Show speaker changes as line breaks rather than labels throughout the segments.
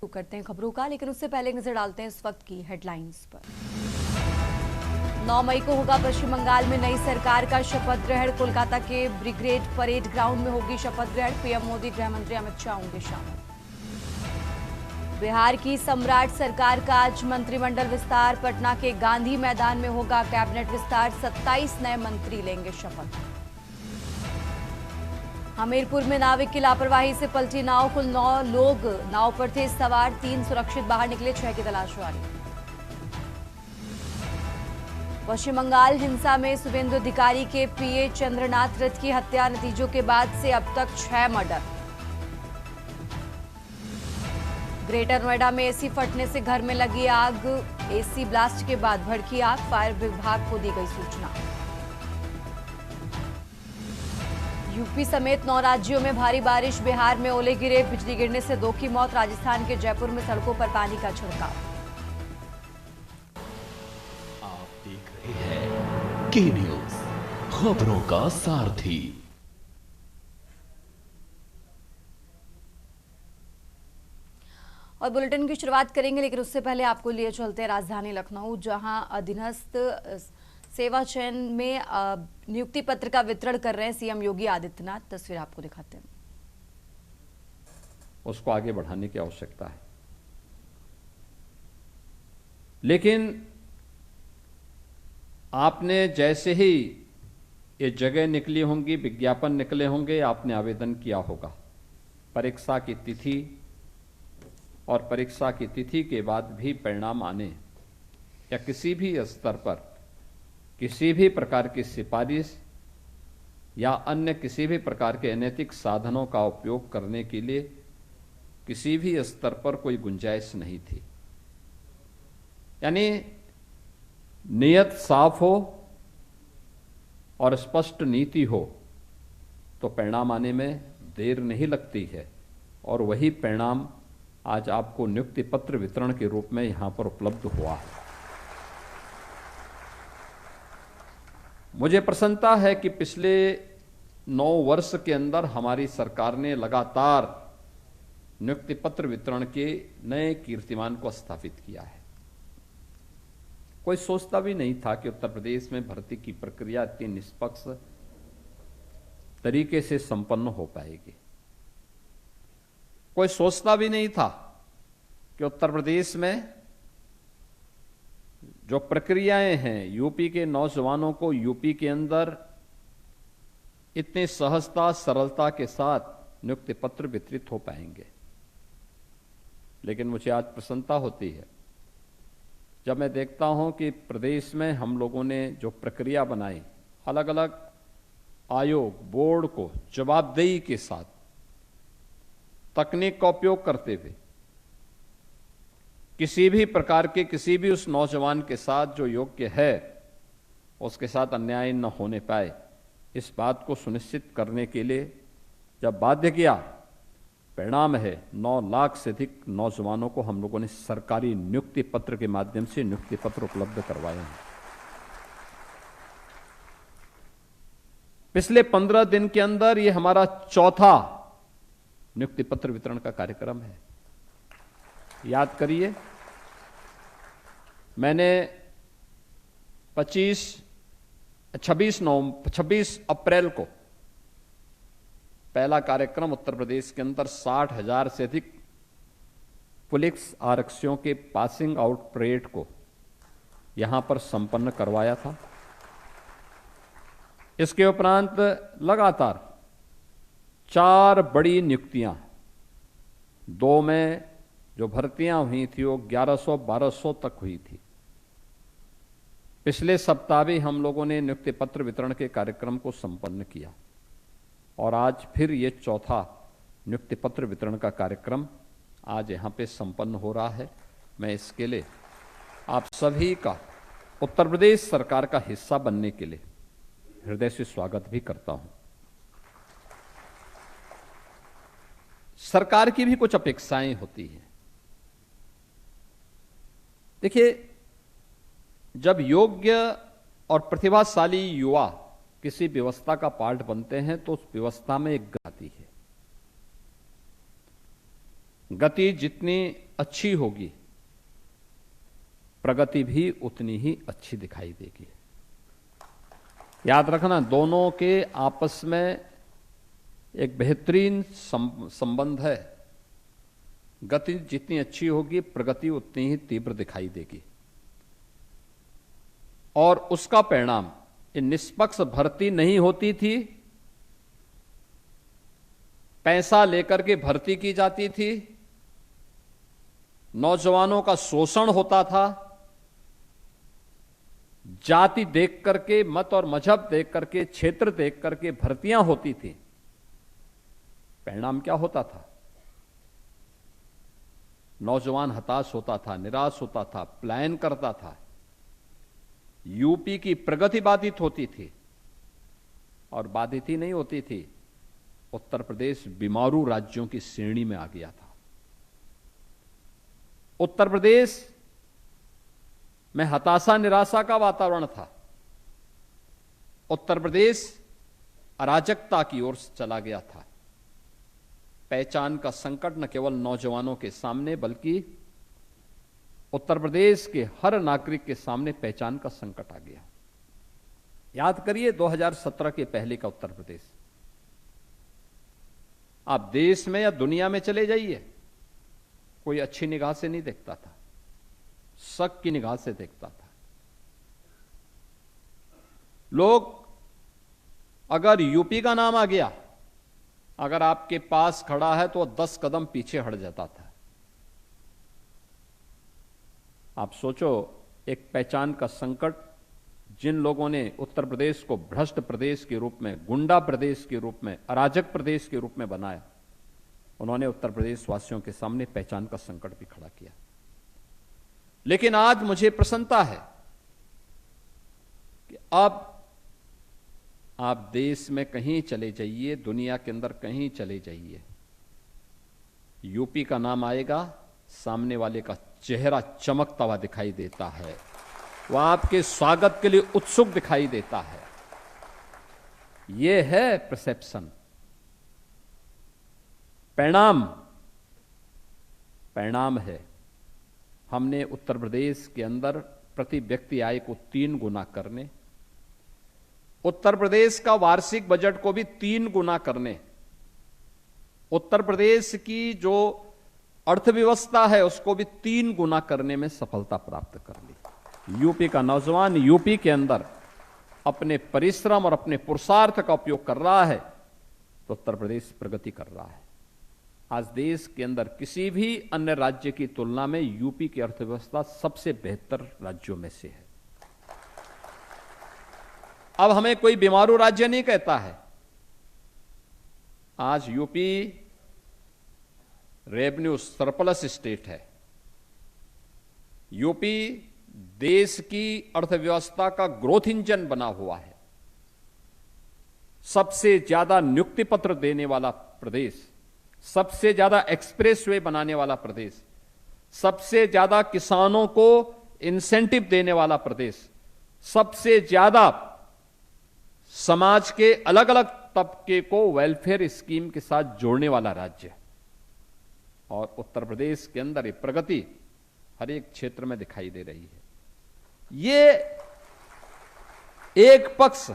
करते हैं खबरों का, लेकिन उससे पहले नजर डालते हैं इस वक्त की हेडलाइंस पर। 9 मई को होगा पश्चिम बंगाल में नई सरकार का शपथ ग्रहण। कोलकाता के ब्रिगेड परेड ग्राउंड में होगी शपथ ग्रहण। पीएम मोदी, गृह मंत्री अमित शाह होंगे शामिल। बिहार की सम्राट सरकार का आज मंत्रिमंडल विस्तार। पटना के गांधी मैदान में होगा कैबिनेट विस्तार। 27 नए मंत्री लेंगे शपथ। हमीरपुर में नाविक की लापरवाही से पलटी नाव। कुल 9 लोग नाव पर थे सवार। 3 सुरक्षित बाहर निकले, 6 की तलाश जारी। पश्चिम बंगाल हिंसा में शुभेंदु अधिकारी के पीए चंद्रनाथ रथ की हत्या। नतीजों के बाद से अब तक 6 मर्डर। ग्रेटर नोएडा में एसी फटने से घर में लगी आग। एसी ब्लास्ट के बाद भड़की आग। फायर विभाग को दी गई सूचना। यूपी समेत 9 राज्यों में भारी बारिश। बिहार में ओले गिरे, बिजली गिरने से 2 की मौत। राजस्थान के जयपुर में सड़कों पर पानी का छिड़काव।
आप देख रहे हैं के न्यूज, खबरों का सारथी।
और बुलेटिन की शुरुआत करेंगे, लेकिन उससे पहले आपको लिए चलते हैं राजधानी लखनऊ, जहां अधीनस्थ सेवा चयन में नियुक्ति पत्र का वितरण कर रहे हैं सीएम योगी आदित्यनाथ। तस्वीर आपको दिखाते हैं।
उसको आगे बढ़ाने की आवश्यकता है, लेकिन आपने जैसे ही ये जगह निकली होंगी, विज्ञापन निकले होंगे, आपने आवेदन किया होगा। परीक्षा की तिथि और परीक्षा की तिथि के बाद भी परिणाम आने या किसी भी स्तर पर किसी भी प्रकार की सिफारिश या अन्य किसी भी प्रकार के अनैतिक साधनों का उपयोग करने के लिए किसी भी स्तर पर कोई गुंजाइश नहीं थी। यानी नियत साफ हो और स्पष्ट नीति हो तो परिणाम आने में देर नहीं लगती है, और वही परिणाम आज आपको नियुक्ति पत्र वितरण के रूप में यहां पर उपलब्ध हुआ है। मुझे प्रसन्नता है कि पिछले 9 वर्ष के अंदर हमारी सरकार ने लगातार नियुक्ति पत्र वितरण के नए कीर्तिमान को स्थापित किया है। कोई सोचता भी नहीं था कि उत्तर प्रदेश में भर्ती की प्रक्रिया इतनी निष्पक्ष तरीके से संपन्न हो पाएगी। कोई सोचता भी नहीं था कि उत्तर प्रदेश में जो प्रक्रियाएं हैं, यूपी के नौजवानों को यूपी के अंदर इतनी सहजता सरलता के साथ नियुक्ति पत्र वितरित हो पाएंगे। लेकिन मुझे आज प्रसन्नता होती है जब मैं देखता हूं कि प्रदेश में हम लोगों ने जो प्रक्रिया बनाई, अलग अलग आयोग बोर्ड को जवाबदेही के साथ तकनीक का उपयोग करते हुए किसी भी प्रकार के किसी भी उस नौजवान के साथ जो योग्य है उसके साथ अन्याय न होने पाए, इस बात को सुनिश्चित करने के लिए जब बाध्य किया, परिणाम है 9 लाख से अधिक नौजवानों को हम लोगों ने सरकारी नियुक्ति पत्र के माध्यम से नियुक्ति पत्र उपलब्ध करवाए हैं। पिछले 15 दिन के अंदर ये हमारा चौथा नियुक्ति पत्र वितरण का कार्यक्रम है। याद करिए, मैंने 26 अप्रैल को पहला कार्यक्रम उत्तर प्रदेश के अंदर 60,000 से अधिक पुलिस आरक्षियों के पासिंग आउट परेड को यहां पर संपन्न करवाया था। इसके उपरांत लगातार 4 बड़ी नियुक्तियां, 2 में जो भर्तियां हुई थी वो 1100-1200 तक हुई थी। पिछले सप्ताह भी हम लोगों ने नियुक्ति पत्र वितरण के कार्यक्रम को संपन्न किया, और आज फिर ये चौथा नियुक्ति पत्र वितरण का कार्यक्रम आज यहां पे संपन्न हो रहा है। मैं इसके लिए आप सभी का उत्तर प्रदेश सरकार का हिस्सा बनने के लिए हृदय से स्वागत भी करता हूं। सरकार की भी कुछ अपेक्षाएं होती हैं। देखिए, जब योग्य और प्रतिभाशाली युवा किसी व्यवस्था का पार्ट बनते हैं तो उस व्यवस्था में एक गति है। गति जितनी अच्छी होगी, प्रगति भी उतनी ही अच्छी दिखाई देगी। याद रखना, दोनों के आपस में एक बेहतरीन संबंध है। गति जितनी अच्छी होगी, प्रगति उतनी ही तीव्र दिखाई देगी। और उसका परिणाम, ये निष्पक्ष भर्ती नहीं होती थी, पैसा लेकर के भर्ती की जाती थी, नौजवानों का शोषण होता था, जाति देख करके, मत और मजहब देख करके, क्षेत्र देख करके भर्तियां होती थी। परिणाम क्या होता था? नौजवान हताश होता था, निराश होता था, पलायन करता था। यूपी की प्रगति बाधित होती थी, और बाधित ही नहीं होती थी, उत्तर प्रदेश बीमारू राज्यों की श्रेणी में आ गया था। उत्तर प्रदेश में हताशा निराशा का वातावरण था। उत्तर प्रदेश अराजकता की ओर चला गया था। पहचान का संकट न केवल नौजवानों के सामने, बल्कि उत्तर प्रदेश के हर नागरिक के सामने पहचान का संकट आ गया। याद करिए 2017 के पहले का उत्तर प्रदेश। आप देश में या दुनिया में चले जाइए, कोई अच्छी निगाह से नहीं देखता था, शक की निगाह से देखता था। लोग, अगर यूपी का नाम आ गया, अगर आपके पास खड़ा है तो 10 कदम पीछे हट जाता था। आप सोचो, एक पहचान का संकट, जिन लोगों ने उत्तर प्रदेश को भ्रष्ट प्रदेश के रूप में, गुंडा प्रदेश के रूप में, अराजक प्रदेश के रूप में बनाया, उन्होंने उत्तर प्रदेश वासियों के सामने पहचान का संकट भी खड़ा किया। लेकिन आज मुझे प्रसन्नता है कि अब आप देश में कहीं चले जाइए, दुनिया के अंदर कहीं चले जाइए, यूपी का नाम आएगा, सामने वाले का चेहरा चमकता हुआ दिखाई देता है, वह आपके स्वागत के लिए उत्सुक दिखाई देता है। यह है परसेप्शन। परिणाम है, हमने उत्तर प्रदेश के अंदर प्रति व्यक्ति आय को 3 गुना करने, उत्तर प्रदेश का वार्षिक बजट को भी 3 गुना करने, उत्तर प्रदेश की जो अर्थव्यवस्था है उसको भी 3 गुना करने में सफलता प्राप्त कर ली। यूपी का नौजवान यूपी के अंदर अपने परिश्रम और अपने पुरुषार्थ का उपयोग कर रहा है, तो उत्तर प्रदेश प्रगति कर रहा है। आज देश के अंदर किसी भी अन्य राज्य की तुलना में यूपी की अर्थव्यवस्था सबसे बेहतर राज्यों में से है। अब हमें कोई बीमारू राज्य नहीं कहता है। आज यूपी रेवेन्यू सरप्लस स्टेट है। यूपी देश की अर्थव्यवस्था का ग्रोथ इंजन बना हुआ है। सबसे ज्यादा नियुक्ति पत्र देने वाला प्रदेश, सबसे ज्यादा एक्सप्रेसवे बनाने वाला प्रदेश, सबसे ज्यादा किसानों को इंसेंटिव देने वाला प्रदेश, सबसे ज्यादा समाज के अलग अलग तबके को वेलफेयर स्कीम के साथ जोड़ने वाला राज्य। और उत्तर प्रदेश के अंदर ये प्रगति हर एक क्षेत्र में दिखाई दे रही है। ये एक पक्ष,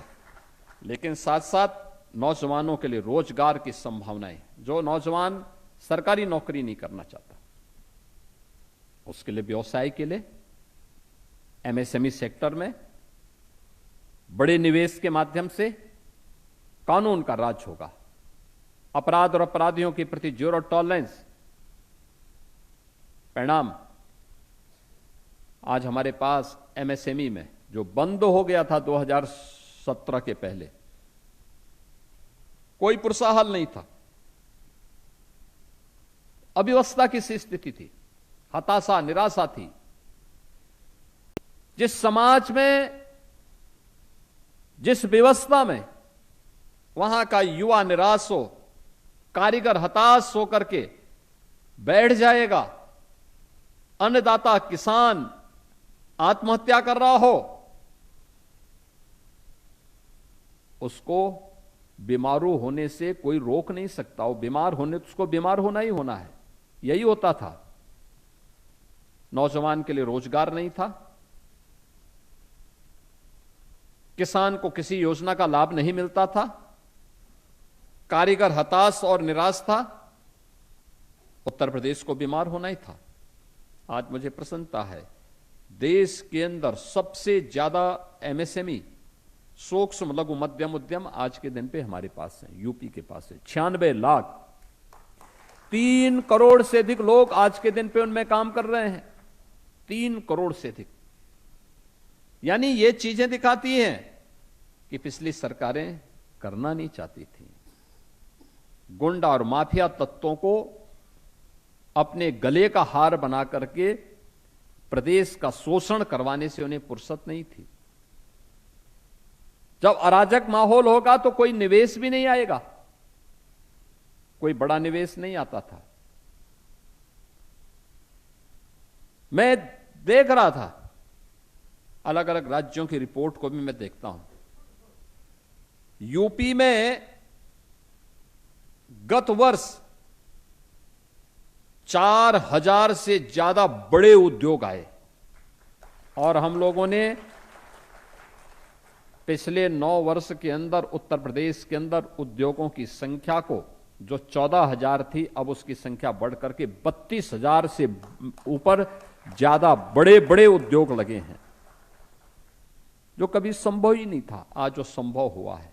लेकिन साथ साथ नौजवानों के लिए रोजगार की संभावनाएं, जो नौजवान सरकारी नौकरी नहीं करना चाहता, उसके लिए व्यवसाय के लिए एमएसएमई सेक्टर में बड़े निवेश के माध्यम से कानून का राज होगा। अपराध और अपराधियों के प्रति जीरो टॉलरेंस। परिणाम, आज हमारे पास एमएसएमई में जो बंद हो गया था 2017 के पहले, कोई पुरसाहल नहीं था, अव्यवस्था की सी स्थिति थी, हताशा निराशा थी। जिस समाज में, जिस व्यवस्था में वहां का युवा निराश हो, कारीगर हताश होकर के बैठ जाएगा, अन्नदाता किसान आत्महत्या कर रहा हो, उसको बीमारू होने से कोई रोक नहीं सकता। वो बीमार होने तो उसको बीमार होना ही होना है। यही होता था। नौजवान के लिए रोजगार नहीं था, किसान को किसी योजना का लाभ नहीं मिलता था, कारीगर हताश और निराश था, उत्तर प्रदेश को बीमार होना ही था। आज मुझे प्रसन्नता है, देश के अंदर सबसे ज्यादा एमएसएमई, सूक्ष्म लघु मध्यम उद्यम आज के दिन पे हमारे पास है, यूपी के पास है। 96 लाख, 3 करोड़ से अधिक लोग आज के दिन पे उनमें काम कर रहे हैं, 3 करोड़ से अधिक। यानी ये चीजें दिखाती हैं कि पिछली सरकारें करना नहीं चाहती थी। गुंडा और माफिया तत्वों को अपने गले का हार बना करके प्रदेश का शोषण करवाने से उन्हें फुर्सत नहीं थी। जब अराजक माहौल होगा तो कोई निवेश भी नहीं आएगा, कोई बड़ा निवेश नहीं आता था। मैं देख रहा था, अलग अलग राज्यों की रिपोर्ट को भी मैं देखता हूं। यूपी में गत वर्ष 4000 से ज्यादा बड़े उद्योग आए और हम लोगों ने पिछले 9 वर्ष के अंदर उत्तर प्रदेश के अंदर उद्योगों की संख्या को, जो 14,000 थी, अब उसकी संख्या बढ़ करके 32,000 से ऊपर ज्यादा बड़े बड़े उद्योग लगे हैं, जो कभी संभव ही नहीं था। आज जो संभव हुआ है,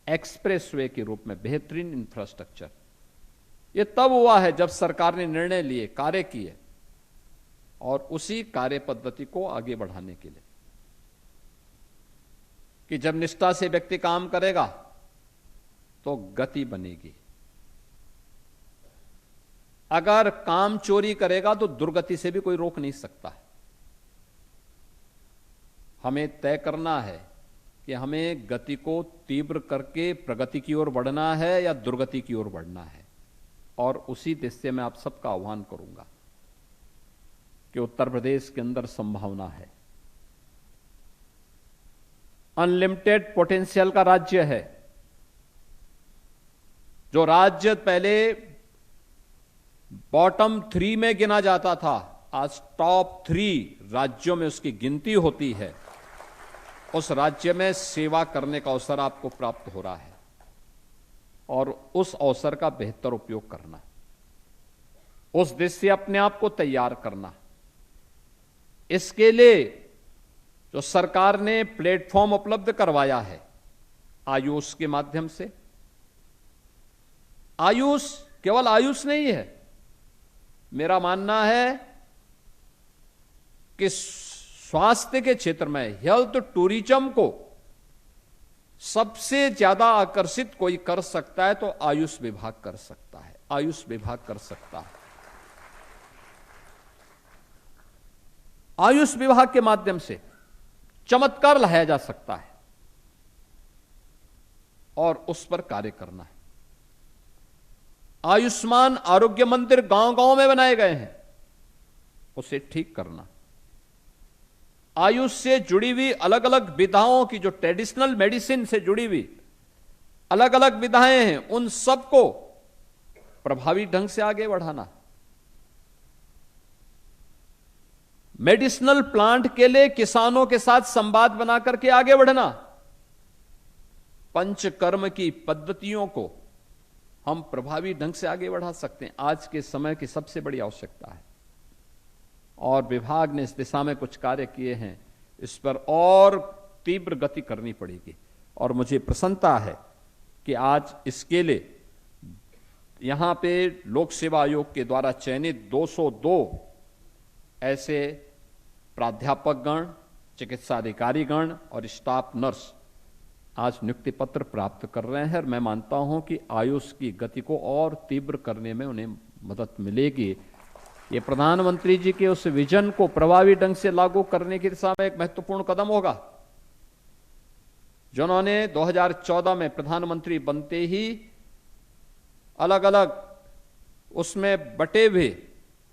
एक्सप्रेसवे के रूप में बेहतरीन इंफ्रास्ट्रक्चर, ये तब हुआ है जब सरकार ने निर्णय लिए, कार्य किए, और उसी कार्य पद्धति को आगे बढ़ाने के लिए कि जब निष्ठा से व्यक्ति काम करेगा तो गति बनेगी। अगर काम चोरी करेगा तो दुर्गति से भी कोई रोक नहीं सकता है। हमें तय करना है कि हमें गति को तीव्र करके प्रगति की ओर बढ़ना है या दुर्गति की ओर बढ़ना है, और उसी दिशा में आप सबका आह्वान करूंगा कि उत्तर प्रदेश के अंदर संभावना है, अनलिमिटेड पोटेंशियल का राज्य है। जो राज्य पहले बॉटम 3 में गिना जाता था, आज टॉप 3 राज्यों में उसकी गिनती होती है। उस राज्य में सेवा करने का अवसर आपको प्राप्त हो रहा है, और उस अवसर का बेहतर उपयोग करना, उस दिशा से अपने आप को तैयार करना। इसके लिए जो सरकार ने प्लेटफॉर्म उपलब्ध करवाया है आयुष के माध्यम से, आयुष केवल आयुष नहीं है, मेरा मानना है कि स्वास्थ्य के क्षेत्र में हेल्थ टूरिज्म को सबसे ज्यादा आकर्षित कोई कर सकता है तो आयुष विभाग कर सकता है, आयुष विभाग कर सकता है। आयुष विभाग के माध्यम से चमत्कार लाया जा सकता है और उस पर कार्य करना है। आयुष्मान आरोग्य मंदिर गांव-गांव में बनाए गए हैं, उसे ठीक करना। आयुष से जुड़ी हुई अलग अलग विधाओं की, जो ट्रेडिशनल मेडिसिन से जुड़ी हुई अलग अलग विधाएं हैं, उन सबको प्रभावी ढंग से आगे बढ़ाना। मेडिसिनल प्लांट के लिए किसानों के साथ संवाद बना करके आगे बढ़ना। पंचकर्म की पद्धतियों को हम प्रभावी ढंग से आगे बढ़ा सकते हैं, आज के समय की सबसे बड़ी आवश्यकता है। और विभाग ने इस दिशा में कुछ कार्य किए हैं, इस पर और तीव्र गति करनी पड़ेगी। और मुझे प्रसन्नता है कि आज इसके लिए यहां पे लोक सेवा आयोग के द्वारा चयनित 202 ऐसे प्राध्यापकगण, चिकित्सा अधिकारीगण और स्टाफ नर्स आज नियुक्ति पत्र प्राप्त कर रहे हैं। और मैं मानता हूं कि आयुष की गति को और तीव्र करने में उन्हें मदद मिलेगी। ये प्रधानमंत्री जी के उस विजन को प्रभावी ढंग से लागू करने की दिशा में एक महत्वपूर्ण कदम होगा, जिन्होंने 2014 में प्रधानमंत्री बनते ही अलग अलग उसमें बटे हुए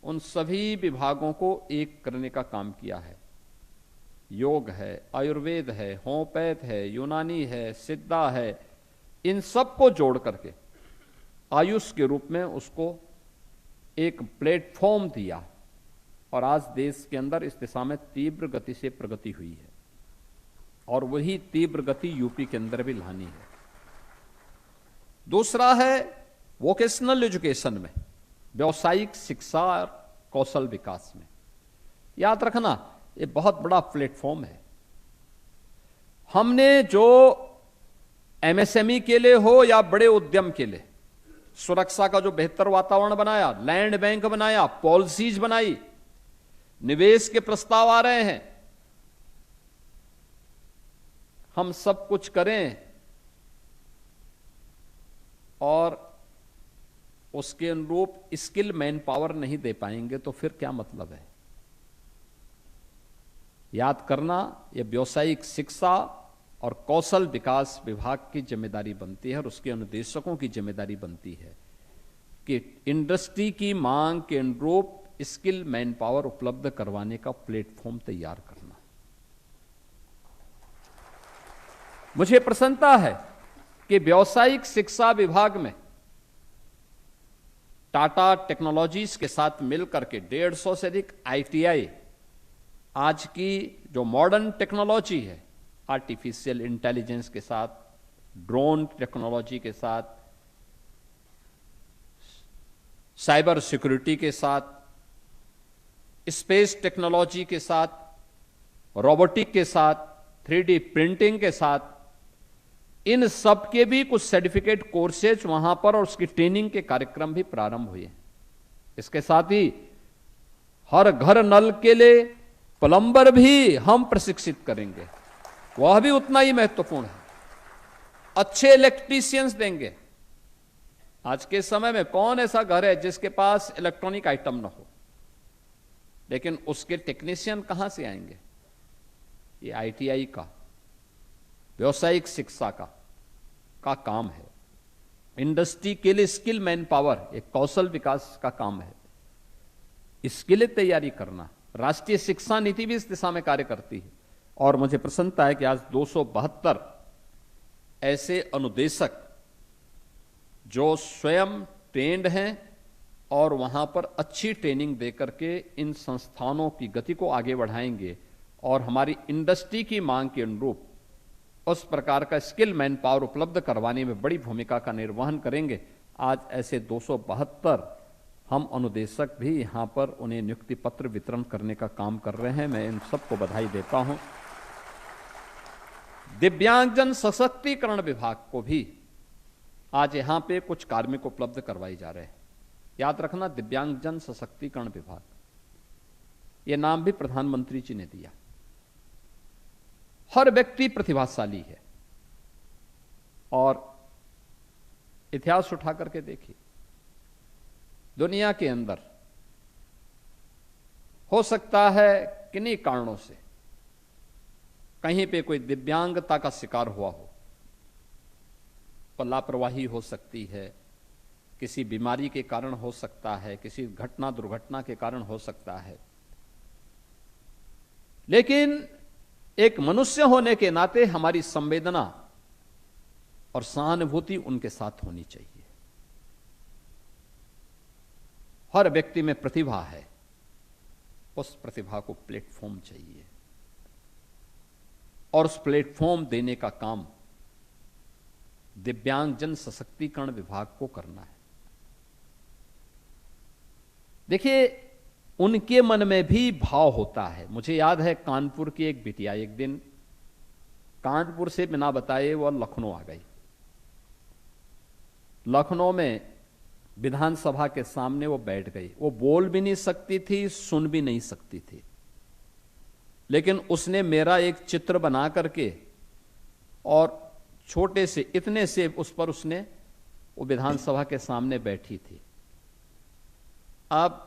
उन सभी विभागों को एक करने का काम किया है। योग है, आयुर्वेद है, होम्योपैथ है, यूनानी है, सिद्धा है, इन सब को जोड़ करके आयुष के रूप में उसको एक प्लेटफॉर्म दिया और आज देश के अंदर इस दिशा में तीव्र गति से प्रगति हुई है और वही तीव्र गति यूपी के अंदर भी लानी है। दूसरा है वोकेशनल एजुकेशन में, व्यावसायिक शिक्षा और कौशल विकास में। याद रखना, ये बहुत बड़ा प्लेटफॉर्म है। हमने जो एमएसएमई के लिए हो या बड़े उद्यम के लिए सुरक्षा का जो बेहतर वातावरण बनाया, लैंड बैंक बनाया, पॉलिसीज बनाई, निवेश के प्रस्ताव आ रहे हैं, हम सब कुछ करें और उसके अनुरूप स्किल मैन पावर नहीं दे पाएंगे तो फिर क्या मतलब है। याद करना, यह व्यावसायिक शिक्षा और कौशल विकास विभाग की जिम्मेदारी बनती है और उसके अनुदेशकों की जिम्मेदारी बनती है कि इंडस्ट्री की मांग के अनुरूप स्किल मैन पावर उपलब्ध करवाने का प्लेटफॉर्म तैयार करना। मुझे प्रसन्नता है कि व्यावसायिक शिक्षा विभाग में टाटा टेक्नोलॉजीज के साथ मिलकर के 150 से अधिक आईटीआई आज की जो मॉडर्न टेक्नोलॉजी है, आर्टिफिशियल इंटेलिजेंस के साथ, ड्रोन टेक्नोलॉजी के साथ, साइबर सिक्योरिटी के साथ, स्पेस टेक्नोलॉजी के साथ, रोबोटिक के साथ, 3D प्रिंटिंग के साथ, इन सब के भी कुछ सर्टिफिकेट कोर्सेज वहां पर और उसकी ट्रेनिंग के कार्यक्रम भी प्रारंभ हुए। इसके साथ ही हर घर नल के लिए प्लम्बर भी हम प्रशिक्षित करेंगे, वह भी उतना ही महत्वपूर्ण है। अच्छे इलेक्ट्रीशियंस देंगे। आज के समय में कौन ऐसा घर है जिसके पास इलेक्ट्रॉनिक आइटम ना हो, लेकिन उसके टेक्नीशियन कहां से आएंगे। ये आईटीआई का, व्यावसायिक शिक्षा का काम है। इंडस्ट्री के लिए स्किल मैन पावर, एक कौशल विकास का काम है। इसके लिए तैयारी करना। राष्ट्रीय शिक्षा नीति भी इस दिशा में कार्य करती है और मुझे प्रसन्नता है कि आज 272 ऐसे अनुदेशक जो स्वयं ट्रेंड हैं और वहां पर अच्छी ट्रेनिंग देकर के इन संस्थानों की गति को आगे बढ़ाएंगे और हमारी इंडस्ट्री की मांग के अनुरूप उस प्रकार का स्किल मैन पावर उपलब्ध करवाने में बड़ी भूमिका का निर्वहन करेंगे। आज ऐसे 272 हम अनुदेशक भी यहां पर उन्हें नियुक्ति पत्र वितरण करने का काम कर रहे हैं। मैं इन सबको बधाई देता हूं। दिव्यांगजन सशक्तिकरण विभाग को भी आज यहां पे कुछ कार्मिक उपलब्ध करवाए जा रहे हैं। याद रखना, दिव्यांगजन सशक्तिकरण विभाग, यह नाम भी प्रधानमंत्री जी ने दिया। हर व्यक्ति प्रतिभाशाली है और इतिहास उठा करके देखिए, दुनिया के अंदर हो सकता है किन्हीं कारणों से कहीं पे कोई दिव्यांगता का शिकार हुआ हो, पर लापरवाही हो सकती है, किसी बीमारी के कारण हो सकता है, किसी घटना दुर्घटना के कारण हो सकता है, लेकिन एक मनुष्य होने के नाते हमारी संवेदना और सहानुभूति उनके साथ होनी चाहिए। हर व्यक्ति में प्रतिभा है, उस प्रतिभा को प्लेटफॉर्म चाहिए और उस प्लेटफॉर्म देने का काम दिव्यांगजन सशक्तिकरण विभाग को करना है। देखिए, उनके मन में भी भाव होता है। मुझे याद है कानपुर की एक बिटिया एक दिन कानपुर से बिना बताए वह लखनऊ आ गई। लखनऊ में विधानसभा के सामने वो बैठ गई। वो बोल भी नहीं सकती थी, सुन भी नहीं सकती थी, लेकिन उसने मेरा एक चित्र बना करके और छोटे से इतने से उस पर उसने वो विधानसभा के सामने बैठी थी। अब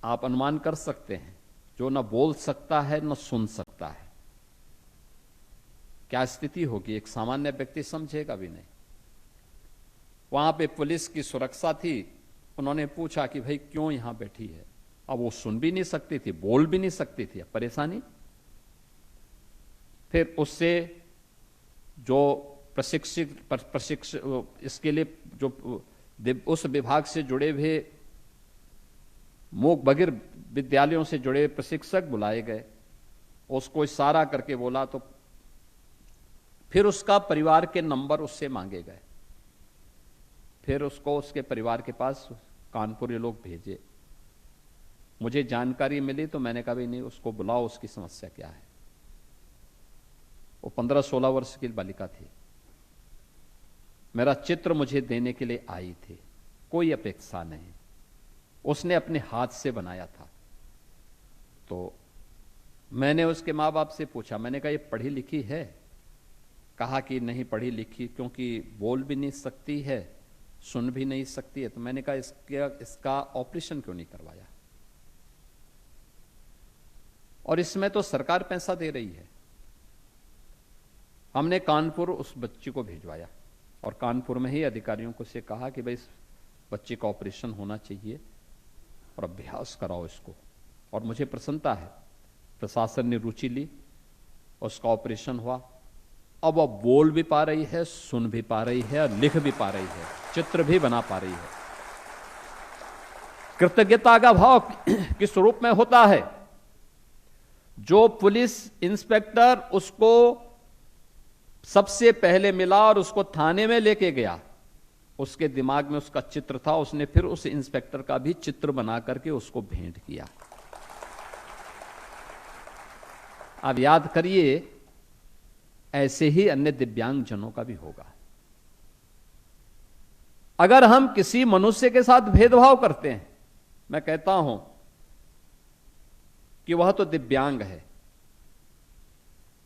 आप अनुमान कर सकते हैं, जो न बोल सकता है न सुन सकता है, क्या स्थिति होगी। एक सामान्य व्यक्ति समझेगा भी नहीं। वहां पे पुलिस की सुरक्षा थी। उन्होंने पूछा कि भाई क्यों यहां बैठी है। अब वो सुन भी नहीं सकती थी, बोल भी नहीं सकती थी। परेशानी। फिर उससे जो प्रशिक्षित इसके लिए जो उस विभाग से जुड़े हुए मूक बधिर विद्यालयों से जुड़े प्रशिक्षक बुलाए गए, उसको इशारा करके बोला, तो फिर उसका परिवार के नंबर उससे मांगे गए, फिर उसको उसके परिवार के पास कानपुर ये लोग भेजे। मुझे जानकारी मिली तो मैंने कहा, भाई नहीं, उसको बुलाओ, उसकी समस्या क्या है। वो 15-16 वर्ष की बालिका थी। मेरा चित्र मुझे देने के लिए आई थी, कोई अपेक्षा नहीं, उसने अपने हाथ से बनाया था। तो मैंने उसके माँ बाप से पूछा, मैंने कहा ये पढ़ी लिखी है? कहा कि नहीं पढ़ी लिखी, क्योंकि बोल भी नहीं सकती है, सुन भी नहीं सकती है। तो मैंने कहा इसका ऑपरेशन क्यों नहीं करवाया? और इसमें तो सरकार पैसा दे रही है। हमने कानपुर उस बच्ची को भिजवाया और कानपुर में ही अधिकारियों को से कहा कि भाई इस बच्चे का ऑपरेशन होना चाहिए और अभ्यास कराओ इसको। और मुझे प्रसन्नता है, प्रशासन ने रुचि ली, उसका ऑपरेशन हुआ। अब वह बोल भी पा रही है, सुन भी पा रही है और लिख भी पा रही है, चित्र भी बना पा रही है। कृतज्ञता का भाव किस रूप में होता है? जो पुलिस इंस्पेक्टर उसको सबसे पहले मिला और उसको थाने में लेके गया, उसके दिमाग में उसका चित्र था, उसने फिर उस इंस्पेक्टर का भी चित्र बना करके उसको भेंट किया। आप याद करिए, ऐसे ही अन्य दिव्यांग जनों का भी होगा। अगर हम किसी मनुष्य के साथ भेदभाव करते हैं, मैं कहता हूं कि वह तो दिव्यांग है,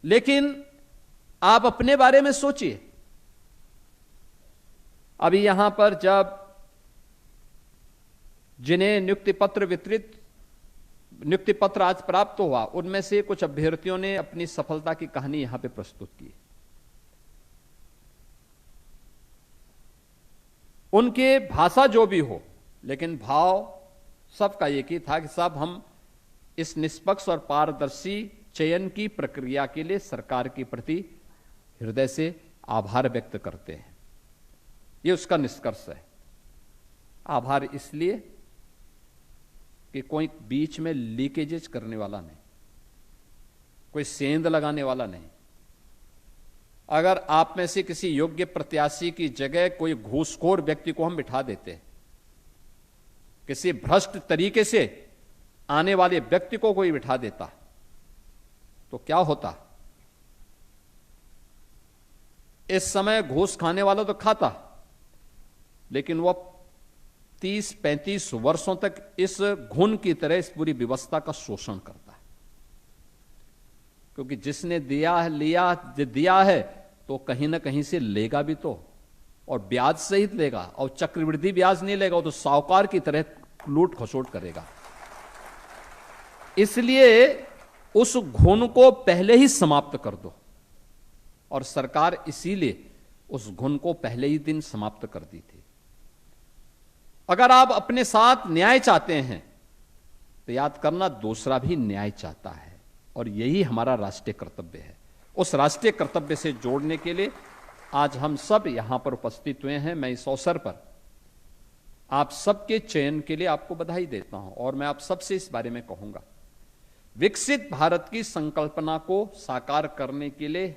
लेकिन आप अपने बारे में सोचिए। अभी यहां पर जब जिन्हें नियुक्ति पत्र आज प्राप्त हुआ, उनमें से कुछ अभ्यर्थियों ने अपनी सफलता की कहानी यहां पे प्रस्तुत की। उनके भाषा जो भी हो, लेकिन भाव सबका एक ही था कि सब हम इस निष्पक्ष और पारदर्शी चयन की प्रक्रिया के लिए सरकार के प्रति हृदय से आभार व्यक्त करते हैं। यह उसका निष्कर्ष है। आभार इसलिए कि कोई बीच में लीकेजेस करने वाला नहीं, कोई सेंध लगाने वाला नहीं। अगर आप में से किसी योग्य प्रत्याशी की जगह कोई घूसखोर व्यक्ति को हम बिठा देते, किसी भ्रष्ट तरीके से आने वाले व्यक्ति को कोई बिठा देता, तो क्या होता? इस समय घूस खाने वाला तो खाता, लेकिन वह 30-35 वर्षों तक इस घुन की तरह इस पूरी व्यवस्था का शोषण करता है। क्योंकि जिसने दिया है तो कहीं ना कहीं से लेगा भी तो, और ब्याज सहित लेगा, और चक्रवृद्धि ब्याज नहीं लेगा, वो तो साहूकार की तरह लूट खसोट करेगा। इसलिए उस घुन को पहले ही समाप्त कर दो, और सरकार इसीलिए उस घुन को पहले ही दिन समाप्त कर दी थी। अगर आप अपने साथ न्याय चाहते हैं तो याद करना, दूसरा भी न्याय चाहता है, और यही हमारा राष्ट्रीय कर्तव्य है। उस राष्ट्रीय कर्तव्य से जोड़ने के लिए आज हम सब यहां पर उपस्थित हुए हैं। मैं इस अवसर पर आप सबके चयन के लिए आपको बधाई देता हूं, और मैं आप सबसे इस बारे में कहूंगा, विकसित भारत की संकल्पना को साकार करने के लिए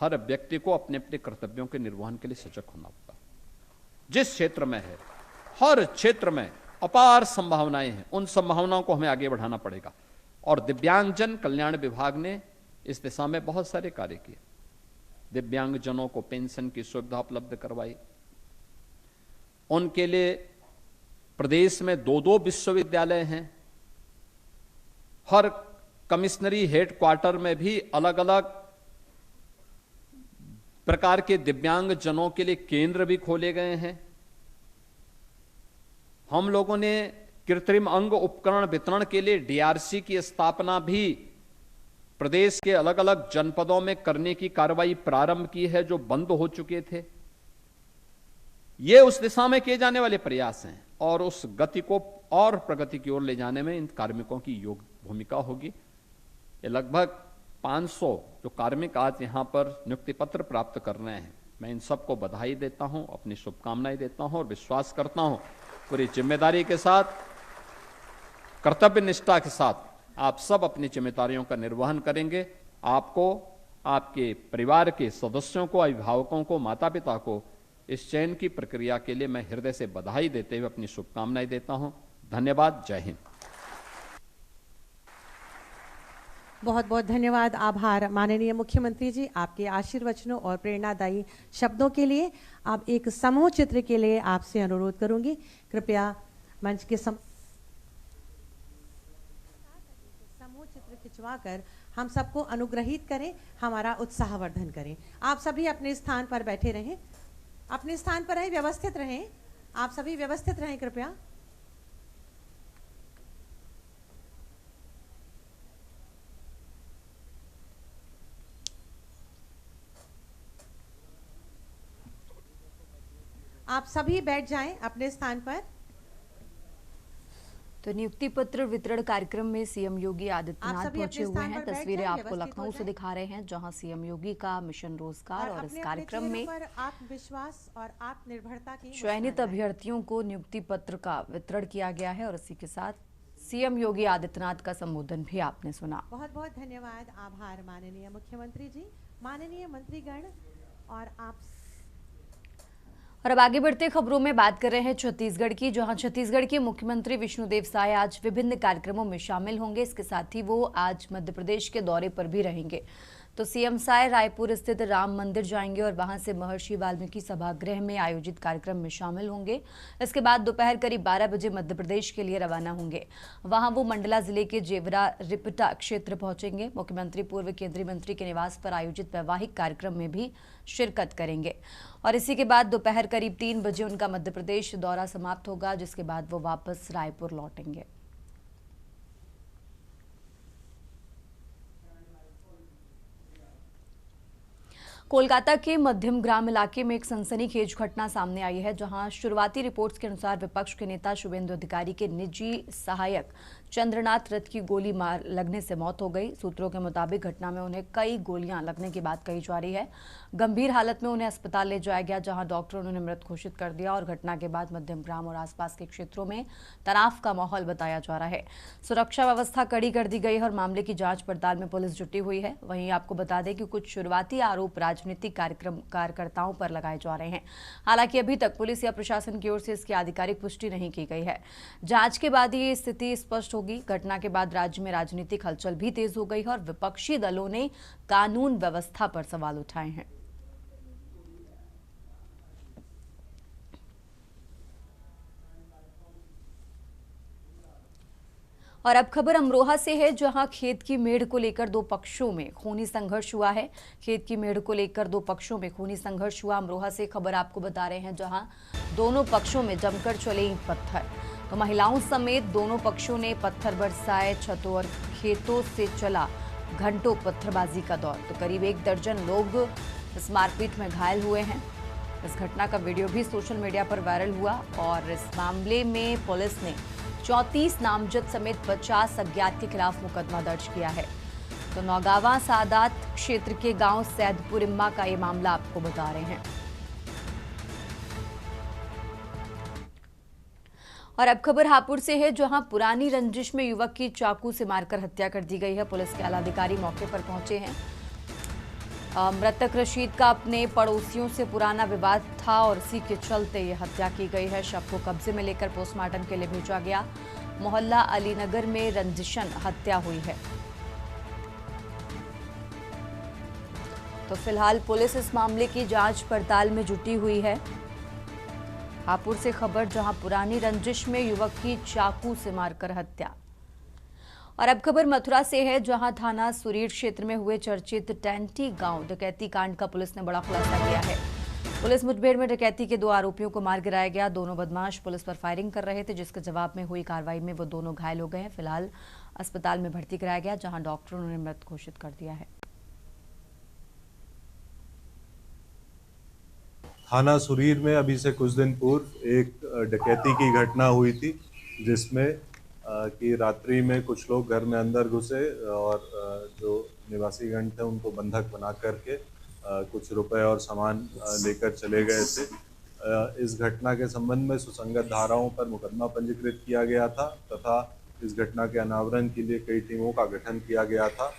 हर व्यक्ति को अपने अपने कर्तव्यों के निर्वहन के लिए सजग होना होगा। जिस क्षेत्र में है, हर क्षेत्र में अपार संभावनाएं हैं, उन संभावनाओं को हमें आगे बढ़ाना पड़ेगा। और दिव्यांगजन कल्याण विभाग ने इस दिशा में बहुत सारे कार्य किए। दिव्यांगजनों को पेंशन की सुविधा उपलब्ध करवाई, उनके लिए प्रदेश में 2-2 विश्वविद्यालय हैं। हर कमिश्नरी हेडक्वार्टर में भी अलग अलग प्रकार के दिव्यांगजनों के लिए केंद्र भी खोले गए हैं। हम लोगों ने कृत्रिम अंग उपकरण वितरण के लिए डीआरसी की स्थापना भी प्रदेश के अलग अलग जनपदों में करने की कार्रवाई प्रारंभ की है, जो बंद हो चुके थे। ये उस दिशा में किए जाने वाले प्रयास हैं, और उस गति को और प्रगति की ओर ले जाने में इन कार्मिकों की योग भूमिका होगी। ये लगभग 500 जो कार्मिक आज यहां पर नियुक्ति पत्र प्राप्त कर रहे हैं, मैं इन सबको बधाई देता हूं, अपनी शुभकामनाएं देता हूं, और विश्वास करता हूं पूरी जिम्मेदारी के साथ कर्तव्य निष्ठा के साथ आप सब अपनी जिम्मेदारियों का निर्वहन करेंगे। आपको, आपके परिवार के सदस्यों को, अभिभावकों को, माता पिता को इस चयन की प्रक्रिया के लिए मैं हृदय से बधाई देते हुए अपनी शुभकामनाएं देता हूं। धन्यवाद। जय हिंद।
बहुत बहुत धन्यवाद, आभार माननीय मुख्यमंत्री जी, आपके आशीर्वचनों और प्रेरणादायी शब्दों के लिए। अब एक समूह चित्र के लिए आपसे अनुरोध करूंगी, कृपया मंच के समूह चित्र खिंचवाकर हम सबको अनुग्रहित करें, हमारा उत्साहवर्धन करें। आप सभी अपने स्थान पर बैठे रहें, अपने स्थान पर रहें, व्यवस्थित रहें, आप सभी व्यवस्थित रहें कृपया। आप सभी बैठ जाएं अपने स्थान पर।
तो नियुक्ति पत्र वितरण कार्यक्रम में सीएम योगी आदित्यनाथ
सभी
पहुंचे
अपने
हुए
स्थान
हैं।
पर बैठ
तस्वीरें
जाएं,
आपको
व्यवस्थित
लखनऊ
हो
से
जाएं।
दिखा रहे हैं, जहां सीएम योगी का मिशन रोजगार और इस
अपने
कार्यक्रम
अपने
में
चेहरों पर आत्मविश्वास और आत्मनिर्भरता की
चयनित
मुस्कान लाएं।
अभ्यर्थियों को नियुक्ति पत्र का वितरण किया गया है और इसी के साथ सीएम योगी आदित्यनाथ का संबोधन भी आपने सुना।
बहुत बहुत धन्यवाद, आभार माननीय मुख्यमंत्री जी, माननीय मंत्रीगण। और आप
और अब आगे बढ़ते खबरों में बात कर रहे हैं छत्तीसगढ़ की, जहां छत्तीसगढ़ के मुख्यमंत्री विष्णुदेव साय आज विभिन्न कार्यक्रमों में शामिल होंगे। इसके साथ ही वो आज मध्य प्रदेश के दौरे पर भी रहेंगे। तो सीएम साय रायपुर स्थित राम मंदिर जाएंगे और वहां से महर्षि वाल्मीकि सभागृह में आयोजित कार्यक्रम में शामिल होंगे। इसके बाद दोपहर करीब 12 बजे मध्य प्रदेश के लिए रवाना होंगे। वहां वो मंडला जिले के जेवरा रिपटा क्षेत्र पहुंचेंगे। मुख्यमंत्री पूर्व केंद्रीय मंत्री के निवास पर आयोजित वैवाहिक कार्यक्रम में भी शिरकत करेंगे और इसी के बाद दोपहर करीब 3 बजे उनका मध्य प्रदेश दौरा समाप्त होगा, जिसके बाद वो वापस रायपुर लौटेंगे। कोलकाता के मध्यम ग्राम इलाके में एक सनसनीखेज घटना सामने आई है, जहां शुरुआती रिपोर्ट्स के अनुसार विपक्ष के नेता शुभेंदु अधिकारी के निजी सहायक चंद्रनाथ रथ की गोली मार लगने से मौत हो गई। सूत्रों के मुताबिक घटना में उन्हें कई गोलियां लगने की बात कही जा रही है। गंभीर हालत में उन्हें अस्पताल ले जाया गया, जहां डॉक्टरों ने उन्हें मृत घोषित कर दिया और घटना के बाद मध्यम ग्राम और आसपास के क्षेत्रों में तनाव का माहौल बताया जा रहा है। सुरक्षा व्यवस्था कड़ी कर दी गई है और मामले की जांच पड़ताल में पुलिस जुटी हुई है। वहीं आपको बता दें कि कुछ शुरुआती आरोप राजनीतिक कार्यकर्ताओं पर लगाए जा रहे हैं। हालांकि अभी तक पुलिस या प्रशासन की ओर से इसकी आधिकारिक पुष्टि नहीं की गई है। जांच के बाद ये स्थिति स्पष्ट होगी। घटना के बाद राज्य में राजनीतिक हलचल भी तेज हो गई है और विपक्षी दलों ने कानून व्यवस्था पर सवाल उठाए हैं। और अब खबर अमरोहा से है, जहां खेत की मेढ़ को लेकर दो पक्षों में खूनी संघर्ष हुआ है। खेत की मेढ़ को लेकर दो पक्षों में खूनी संघर्ष हुआ। अमरोहा से खबर आपको बता रहे हैं, जहां दोनों पक्षों में जमकर चले ईंट पत्थर। तो महिलाओं समेत दोनों पक्षों ने पत्थर बरसाए। छतों और खेतों से चला घंटों पत्थरबाजी का दौर। तो करीब 1 दर्जन लोग इस मारपीट में घायल हुए हैं। इस घटना का वीडियो भी सोशल मीडिया पर वायरल हुआ और इस मामले में पुलिस ने 34 नामजद समेत 50 अज्ञात के खिलाफ मुकदमा दर्ज किया है। तो नौगावा सादात क्षेत्र के गांव सैदपुर इम्मा का ये मामला आपको बता रहे हैं। और अब खबर हापुड़ से है, जहां पुरानी रंजिश में युवक की चाकू से मारकर हत्या कर दी गई है। पुलिस के आला अधिकारी मौके पर पहुंचे हैं। मृतक रशीद का अपने पड़ोसियों से पुराना विवाद था और इसी के चलते ये हत्या की गई है। शव को कब्जे में लेकर पोस्टमार्टम के लिए भेजा गया। मोहल्ला अलीनगर में रंजिशन हत्या हुई है। तो फिलहाल पुलिस इस मामले की जांच पड़ताल में जुटी हुई है। हापुड़ से खबर, जहां पुरानी रंजिश में युवक की चाकू से मारकर हत्या। और अब खबर मथुरा से है, जहां थाना सुरीर क्षेत्र में हुए चर्चित टेंटी गांव डकैती कांड का पुलिस ने बड़ा खुलासा किया है। पुलिस मुठभेड़ में डकैती के 2 आरोपियों को मार गिराया गया। दोनों बदमाश पुलिस पर फायरिंग कर रहे थे, जिसके जवाब में हुई कार्रवाई में वो दोनों घायल हो गए हैं। फिलहाल अस्पताल में भर्ती कराया गया, जहां डॉक्टरों ने मृत घोषित कर दिया है।
थाना सुरीर में अभी से कुछ दिन पूर्व एक डकैती की घटना हुई थी, जिसमें कि रात्रि में कुछ लोग घर में अंदर घुसे और जो निवासी गण थे उनको बंधक बना करके कुछ रुपए और सामान लेकर चले गए थे। इस घटना के संबंध में सुसंगत धाराओं पर मुकदमा पंजीकृत किया गया था तथा इस घटना के अनावरण के लिए कई टीमों का गठन किया गया था।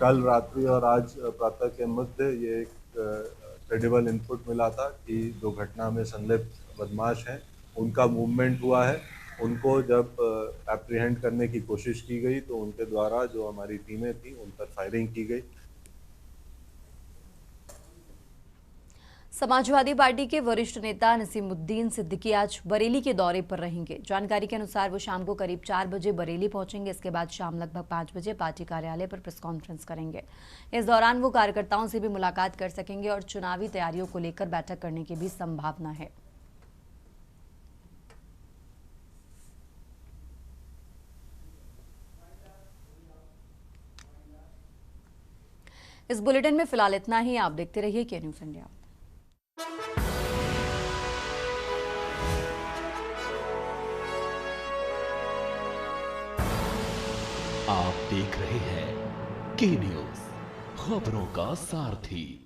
कल रात्रि और आज प्रातः के मध्य ये एक क्रेडिबल इनपुट मिला था कि जो घटना में संलिप्त बदमाश हैं उनका मूवमेंट हुआ है। उनको जब एप्रीहेंड करने की कोशिश की गई तो उनके द्वारा जो हमारी टीमें थी उन पर फायरिंग की गई।
समाजवादी पार्टी के वरिष्ठ नेता नसीमुद्दीन सिद्दीकी आज बरेली के दौरे पर रहेंगे। जानकारी के अनुसार वो शाम को करीब 4 बजे बरेली पहुंचेंगे। इसके बाद शाम लगभग 5 बजे पार्टी कार्यालय पर प्रेस कॉन्फ्रेंस करेंगे। इस दौरान वो कार्यकर्ताओं से भी मुलाकात कर सकेंगे और चुनावी तैयारियों को लेकर बैठक करने की भी संभावना है। इस बुलेटिन में फिलहाल इतना ही। आप देखते रहिए के न्यूज़ इंडिया।
आप देख रहे हैं के न्यूज़, खबरों का सारथी।